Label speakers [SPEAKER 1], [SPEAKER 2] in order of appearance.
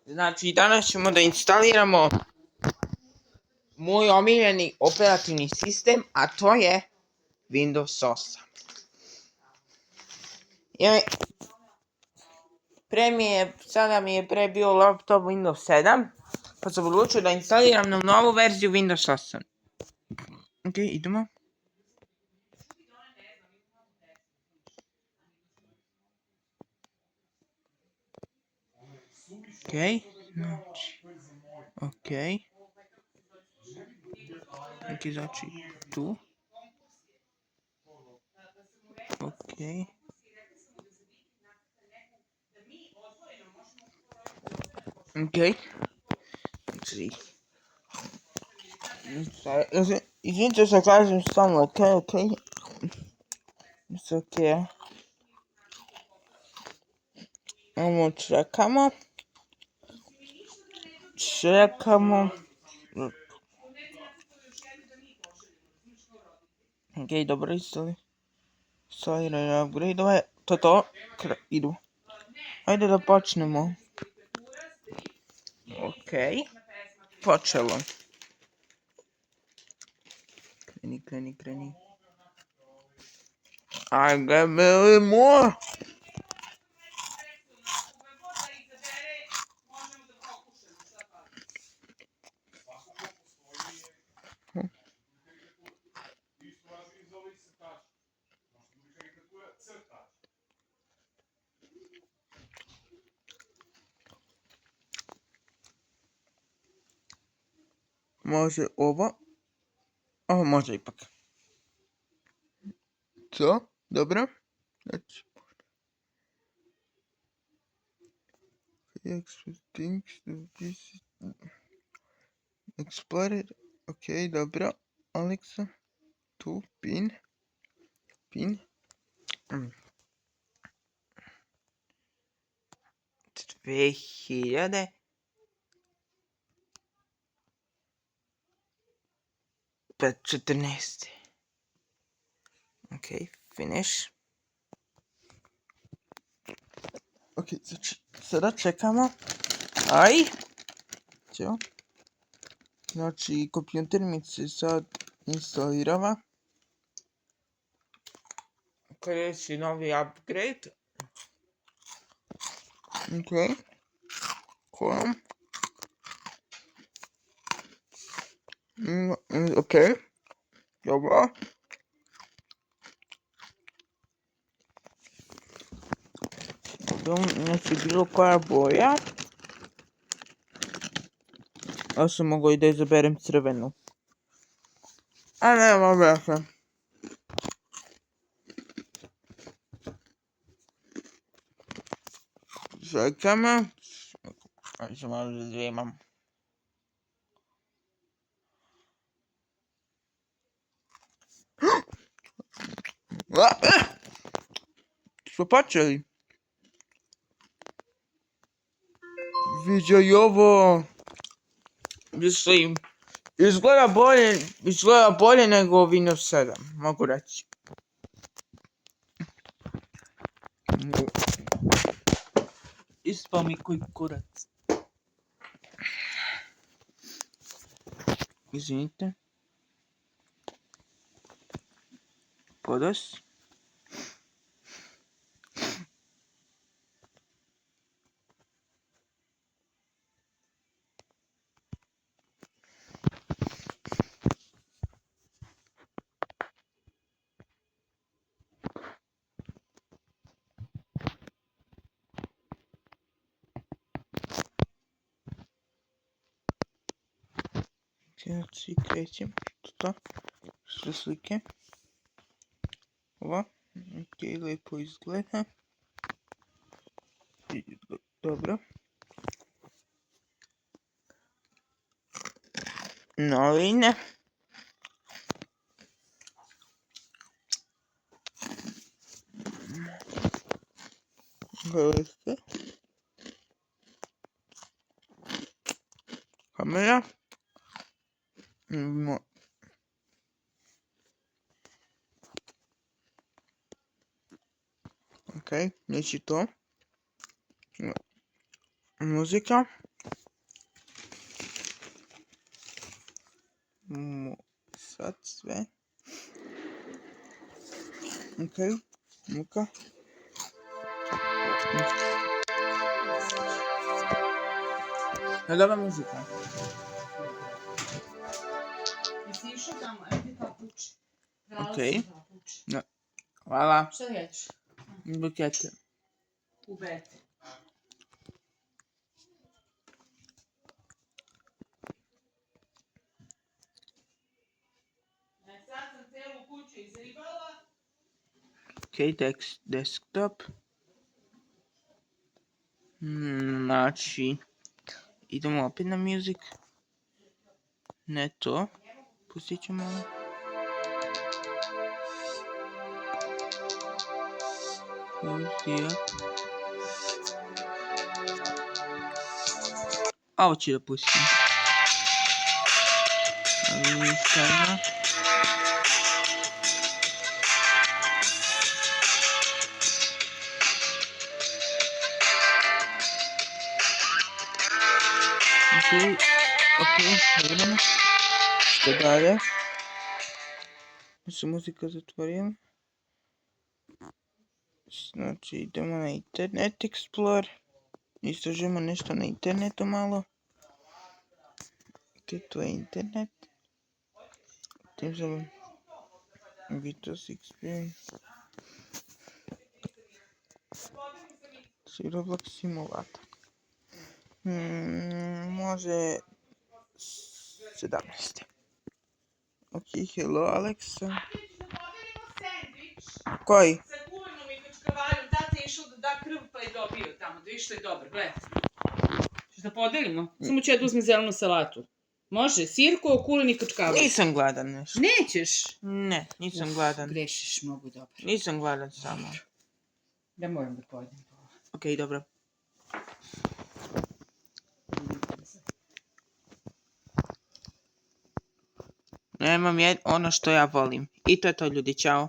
[SPEAKER 1] Znači, danas ćemo da instaliramo moj omiljeni operativni sistem, a to je Windows 8. Sada mi je pre bio laptop Windows 7, pa sam odlučio da instaliram na novu verziju Windows 8. Ok, idemo. Ok, znači tu. Ok. Izvinite što kažem stalno ok. It's ok. Ovo čekamo. Ok, dobro instaliraj upgrade-ove. To. Idu. Ajde da počnemo. Ok. Počelo. Kreni. Ajde, milimo. Može ovo. Ovo može ipak. Co? Dobro. Znači. Explorer. Ok, dobro. Alexa. Tu. Pin. 2000. Pa 14. Ok, finish. Ok, sada čekamo. Ćeo. Znači, kompjuter mi se sad instalirava. Kreći novi upgrade. Ok. Home. Ok. Dobro. Znači, bilo koja boja. Ja sam mogao i da izaberem crvenu. A nema veze. Čekamo. Ajde se malo razvijemam. Smo počeli. Viđaj ovo. Mislim, izgleda bolje nego Windows 7, mogu reći. Ispao mi koji kurac. Izvinite. Podos. Znači, krećem. To. Sve slike. Ovo. Ok, lepo izgleda. Dobro. Novine. Gledajte. Kamera. Ok, neće to. Muzika. Sad sve. Ok. Muka. Je dobra muzika.
[SPEAKER 2] Jesi išao tamo? Evo ti kao puči.
[SPEAKER 1] Okej. Hvala.
[SPEAKER 2] Šta jedeš?
[SPEAKER 1] Bukete.
[SPEAKER 2] U bet. Sad sam celu kuću izribala.
[SPEAKER 1] Ok, desktop. Znači, idemo opet na music. Ne to. Pustit ću malo. Ovo ću da pustim. Sada. Ok, dobro. Što dalje? Da se muzika zatvorim. Znači idemo na Internet Explorer. Istražujemo nešto na internetu malo. Ok, to je internet. Tim zovem Windows Experience. Roblox simulator. Može 17. Ok, hello Alexa. Koji?
[SPEAKER 2] Sa kulenom i kačkavaljom. Tata je išao da da krv pa je dobio tamo. Da viš što je dobro, gledaj. Češ da podelimo? Samo ću ja da uzmem zelenu salatu. Može? Sirko, kulen i kačkavalj.
[SPEAKER 1] Nisam gladan nešto.
[SPEAKER 2] Nećeš?
[SPEAKER 1] Ne, nisam gladan.
[SPEAKER 2] Grešiš mnogo dobro.
[SPEAKER 1] Nisam gladan samo.
[SPEAKER 2] Ja moram da pojedem.
[SPEAKER 1] Ok, dobro. Nemam ono što ja volim. I to je to ljudi, čao.